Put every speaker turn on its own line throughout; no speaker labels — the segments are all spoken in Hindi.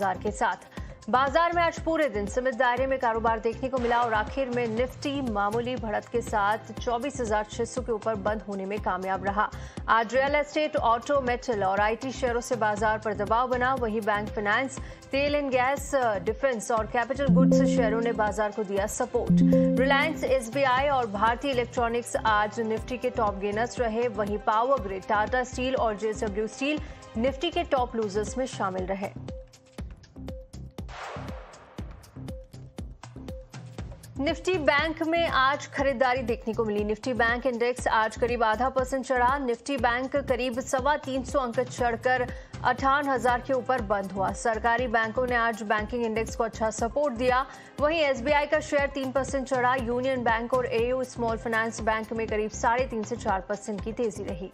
बाजार के साथ। बाजार में आज पूरे दिन सीमित दायरे में कारोबार देखने को मिला और आखिर में निफ्टी मामूली बढ़त के साथ 24,600 के ऊपर बंद होने में कामयाब रहा। आज रियल एस्टेट, ऑटो, मेटल और आईटी शेयरों से बाजार पर दबाव बना। वहीं बैंक, फाइनेंस, तेल एंड गैस, डिफेंस और कैपिटल गुड्स शेयरों ने बाजार को दिया सपोर्ट। रिलायंस, एसबीआई और भारतीय इलेक्ट्रॉनिक्स आज निफ्टी के टॉप गेनर्स रहे। वहीं पावर ग्रिड, टाटा स्टील और जेएसडब्ल्यू स्टील निफ्टी के टॉप लूजर्स में शामिल रहे। निफ्टी बैंक में आज खरीदारी देखने को मिली। निफ्टी बैंक इंडेक्स आज करीब 0.5% चढ़ा। निफ्टी बैंक करीब 325 अंक चढ़कर 58,000 के ऊपर बंद हुआ। सरकारी बैंकों ने आज बैंकिंग इंडेक्स को अच्छा सपोर्ट दिया। वहीं एसबीआई का शेयर 3% चढ़ा। यूनियन बैंक और एयू स्मॉल फाइनेंस बैंक में करीब 3.5 से 4% की तेजी रही।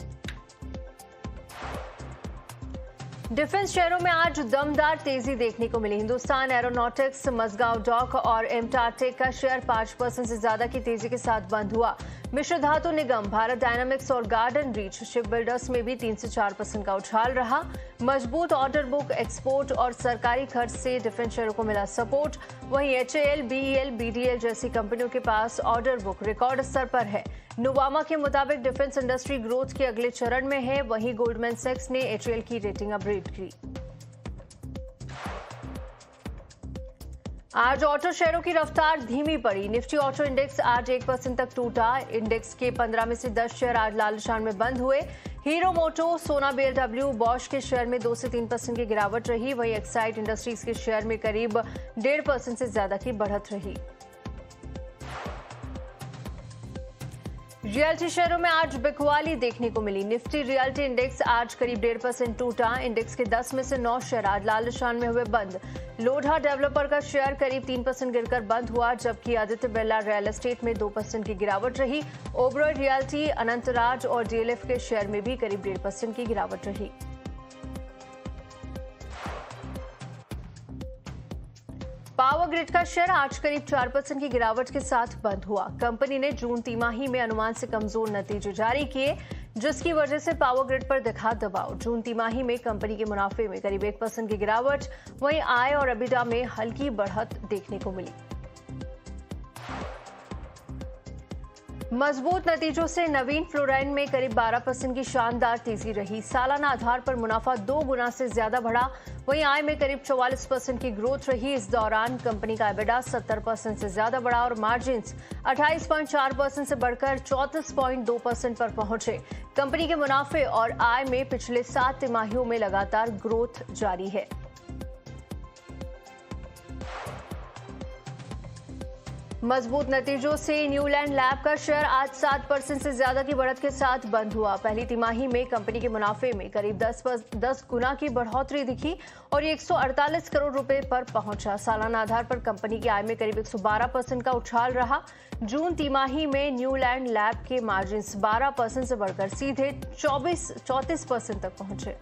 डिफेंस शेयरों में आज दमदार तेजी देखने को मिली। हिंदुस्तान एरोनॉटिक्स, मजगांव डॉक और एमटारटेक का शेयर 5% से ज्यादा की तेजी के साथ बंद हुआ। मिश्र धातु निगम, भारत डायनामिक्स और गार्डन रीच शिप बिल्डर्स में भी 3 से 4% का उछाल रहा। मजबूत ऑर्डर बुक, एक्सपोर्ट और सरकारी खर्च से डिफेंस शेयरों को मिला सपोर्ट। वहीं एचएएल, बीईएल, बीडीएल जैसी कंपनियों के पास ऑर्डर बुक रिकॉर्ड स्तर पर है। नुवामा के मुताबिक डिफेंस इंडस्ट्री ग्रोथ के अगले चरण में है। वहीं गोल्डमैन सैक्स ने एचएएल की रेटिंग अपग्रेड की। आज ऑटो शेयरों की रफ्तार धीमी पड़ी। निफ्टी ऑटो इंडेक्स आज 1% तक टूटा। इंडेक्स के 15 में से 10 शेयर आज लाल निशान में बंद हुए। हीरो मोटो, सोना, बीएलडब्ल्यू, बॉश के शेयर में 2 से 3% की गिरावट रही। वहीं एक्साइड इंडस्ट्रीज के शेयर में करीब 1.5% से ज्यादा की बढ़त रही। रियल्टी शेयरों में आज बिकवाली देखने को मिली। निफ्टी रियल्टी इंडेक्स आज करीब 1.5% टूटा। इंडेक्स के 10 में से 9 शेयर आज लाल निशान में हुए बंद। लोढ़ा डेवलपर का शेयर करीब 3% गिरकर बंद हुआ, जबकि आदित्य बिरला रियल एस्टेट में 2% की गिरावट रही। ओबरॉय रियल्टी, अनंतराज और डीएलएफ के शेयर में भी करीब 1.5% की गिरावट रही। पावर ग्रिड का शेयर आज करीब 4% की गिरावट के साथ बंद हुआ। कंपनी ने जून तिमाही में अनुमान से कमजोर नतीजे जारी किए, जिसकी वजह से पावर ग्रिड पर दिखा दबाव। जून तिमाही में कंपनी के मुनाफे में करीब 1% की गिरावट, वहीं आय और एबिटा में हल्की बढ़त देखने को मिली। मजबूत नतीजों से नवीन फ्लोराइन में करीब 12% की शानदार तेजी रही। सालाना आधार पर मुनाफा 2 गुना से ज्यादा बढ़ा। वहीं आय में करीब 44% की ग्रोथ रही। इस दौरान कंपनी का एबिटा 70% से ज्यादा बढ़ा और मार्जिन्स 28.4% से बढ़कर 34.2% पर पहुंचे। कंपनी के मुनाफे और आय में पिछले 7 तिमाहियों में लगातार ग्रोथ जारी है। मजबूत नतीजों से न्यूलैंड लैब का शेयर आज 7% से ज्यादा की बढ़त के साथ बंद हुआ। पहली तिमाही में कंपनी के मुनाफे में करीब 10 गुना की बढ़ोतरी दिखी और ये 148 करोड़ रुपए पर पहुंचा। सालाना आधार पर कंपनी की आय में करीब 112% का उछाल रहा। जून तिमाही में न्यूलैंड लैब के मार्जिन्स 12% से बढ़कर सीधे 34% तक पहुंचे।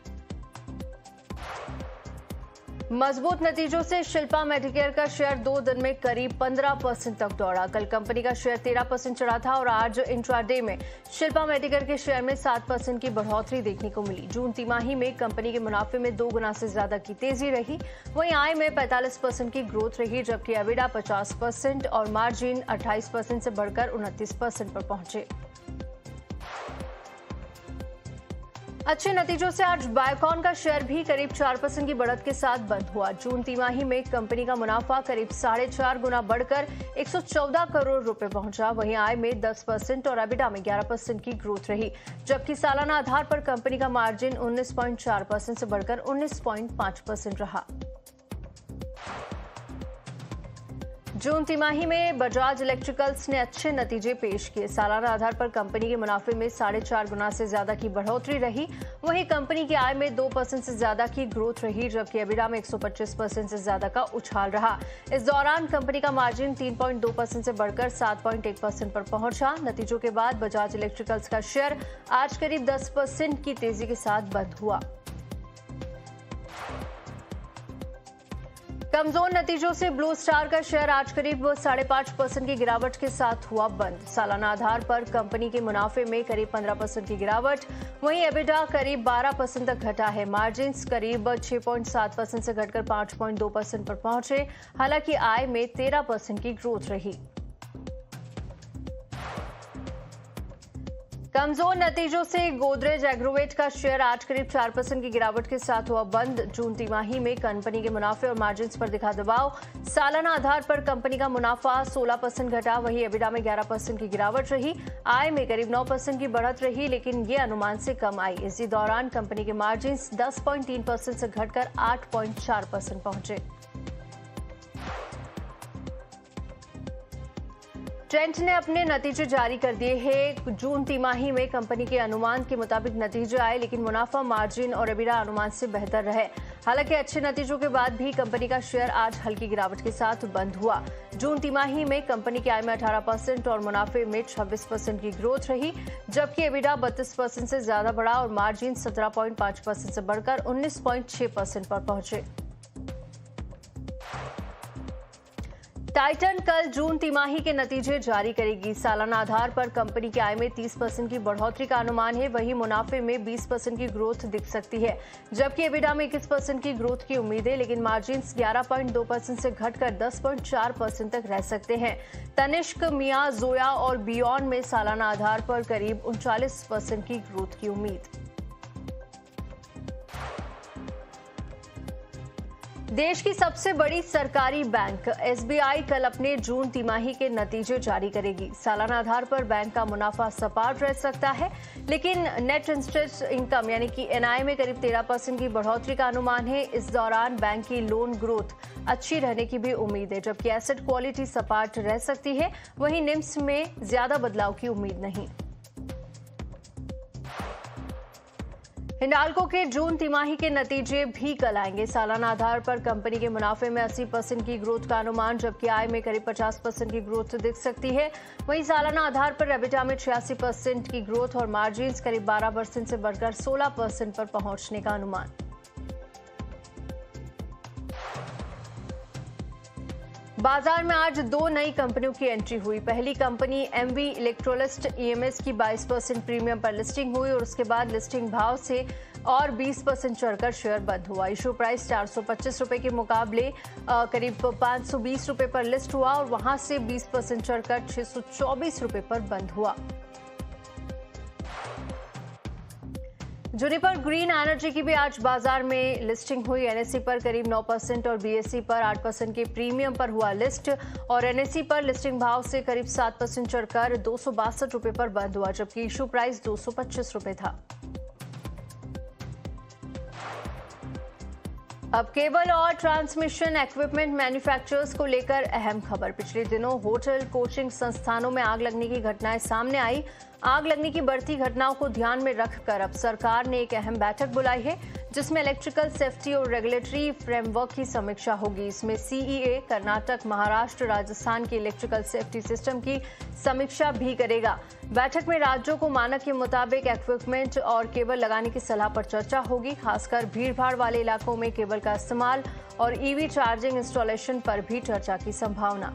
मजबूत नतीजों से शिल्पा मेडिकेयर का शेयर 2 दिन में करीब 15% तक दौड़ा। कल कंपनी का शेयर 13% चढ़ा था और आज इंट्राडे में शिल्पा मेडिकेयर के शेयर में 7% की बढ़ोतरी देखने को मिली। जून तिमाही में कंपनी के मुनाफे में 2 गुना से ज्यादा की तेजी रही। वहीं आय में 45% की ग्रोथ रही, जबकि एबिटा 50% और मार्जिन 28% से बढ़कर 29% पर पहुंचे। अच्छे नतीजों से आज बायोकॉन का शेयर भी करीब 4% की बढ़त के साथ बंद हुआ। जून तिमाही में कंपनी का मुनाफा करीब 4.5 गुना बढ़कर 114 करोड़ रुपए पहुंचा। वहीं आय में 10% और एबिटा में 11% की ग्रोथ रही, जबकि सालाना आधार पर कंपनी का मार्जिन 19.4% से बढ़कर 19.5% रहा। जून तिमाही में बजाज इलेक्ट्रिकल्स ने अच्छे नतीजे पेश किए। सालाना आधार पर कंपनी के मुनाफे में 4.5 गुना से ज्यादा की बढ़ोतरी रही। वहीं कंपनी की आय में 2% से ज्यादा की ग्रोथ रही, जबकि एबिटा में 125% से ज्यादा का उछाल रहा। इस दौरान कंपनी का मार्जिन 3.2% से बढ़कर 7.1% पर पहुंचा। नतीजों के बाद बजाज इलेक्ट्रिकल्स का शेयर आज करीब 10% की तेजी के साथ बंद हुआ। कमजोर नतीजों से ब्लू स्टार का शेयर आज करीब 5.5% की गिरावट के साथ हुआ बंद। सालाना आधार पर कंपनी के मुनाफे में करीब 15% की गिरावट, वहीं एबिडा करीब 12% तक घटा है। मार्जिन्स करीब 6.7% से घटकर 5.2% पर पहुंचे। हालांकि आय में 13% की ग्रोथ रही। कमजोर नतीजों से गोदरेज एग्रोवेट का शेयर आज करीब 4% की गिरावट के साथ हुआ बंद। जून तिमाही में कंपनी के मुनाफे और मार्जिन्स पर दिखा दबाव। सालाना आधार पर कंपनी का मुनाफा 16% घटा, वहीं एबिडा में 11% की गिरावट रही। आय में करीब 9% की बढ़त रही, लेकिन ये अनुमान से कम आई। इसी दौरान कंपनी के मार्जिन्स 10.3% से घटकर 8.4% पहुंचे। ट्रेंट ने अपने नतीजे जारी कर दिए हैं। जून तिमाही में कंपनी के अनुमान के मुताबिक नतीजे आए, लेकिन मुनाफा, मार्जिन और एबिडा अनुमान से बेहतर रहे। हालांकि अच्छे नतीजों के बाद भी कंपनी का शेयर आज हल्की गिरावट के साथ बंद हुआ। जून तिमाही में कंपनी की आय में 18% और मुनाफे में 26% की ग्रोथ रही, जबकि एबिडा 32% से ज्यादा बढ़ा और मार्जिन 17.5% से बढ़कर 19.6% पर पहुंचे। टाइटन कल जून तिमाही के नतीजे जारी करेगी। सालाना आधार पर कंपनी की आय में 30% की बढ़ोतरी का अनुमान है, वहीं मुनाफे में 20% की ग्रोथ दिख सकती है, जबकि एबिडा में 21% की ग्रोथ की उम्मीद है, लेकिन मार्जिन्स 11.2% से घटकर 10.4% तक रह सकते हैं। तनिष्क, मिया, जोया और बियॉन्ड में सालाना आधार पर करीब 39% की ग्रोथ की उम्मीद। देश की सबसे बड़ी सरकारी बैंक एसबीआई कल अपने जून तिमाही के नतीजे जारी करेगी। सालाना आधार पर बैंक का मुनाफा सपाट रह सकता है, लेकिन नेट इंटरेस्ट इनकम यानी कि एनआई में करीब 13% की बढ़ोतरी का अनुमान है। इस दौरान बैंक की लोन ग्रोथ अच्छी रहने की भी उम्मीद है, जबकि एसेट क्वालिटी सपाट रह सकती है। वहीं निम्स में ज्यादा बदलाव की उम्मीद नहीं। हिंडाल्को के जून तिमाही के नतीजे भी कल आएंगे। सालाना आधार पर कंपनी के मुनाफे में 80% की ग्रोथ का अनुमान, जबकि आय में करीब 50% की ग्रोथ दिख सकती है। वहीं सालाना आधार पर एबिडा में 86% की ग्रोथ और मार्जिन्स करीब 12% से बढ़कर 16% पर पहुंचने का अनुमान। बाजार में आज दो नई कंपनियों की एंट्री हुई। पहली कंपनी एमवी इलेक्ट्रोलिस्ट ईएमएस की 22% प्रीमियम पर लिस्टिंग हुई और उसके बाद लिस्टिंग भाव से और 20% चढ़कर शेयर बंद हुआ। इशू प्राइस 425 रुपए के मुकाबले करीब 520 रुपए पर लिस्ट हुआ और वहां से 20% चढ़कर 624 रुपए पर बंद हुआ। जुनिपर ग्रीन एनर्जी की भी आज बाजार में लिस्टिंग हुई। एनएसई पर करीब 9% और बीएसई पर 8% के प्रीमियम पर हुआ लिस्ट और एनएसई पर लिस्टिंग भाव से करीब 7% चढ़कर 262 रुपए पर बंद हुआ, जबकि इशू प्राइस 225 रुपए था। अब केबल और ट्रांसमिशन इक्विपमेंट मैन्युफैक्चरर्स को लेकर अहम खबर। पिछले दिनों होटल, कोचिंग संस्थानों में आग लगने की घटनाएं सामने आई। आग लगने की बढ़ती घटनाओं को ध्यान में रखकर अब सरकार ने एक अहम बैठक बुलाई है, जिसमें इलेक्ट्रिकल सेफ्टी और रेगुलेटरी फ्रेमवर्क की समीक्षा होगी। इसमें सीईए कर्नाटक, महाराष्ट्र, राजस्थान के इलेक्ट्रिकल सेफ्टी सिस्टम की समीक्षा भी करेगा। बैठक में राज्यों को मानक के मुताबिक इक्विपमेंट और केबल लगाने की सलाह पर चर्चा होगी। खासकर भीड़भाड़ वाले इलाकों में केबल का इस्तेमाल और ईवी चार्जिंग इंस्टॉलेशन पर भी चर्चा की संभावना।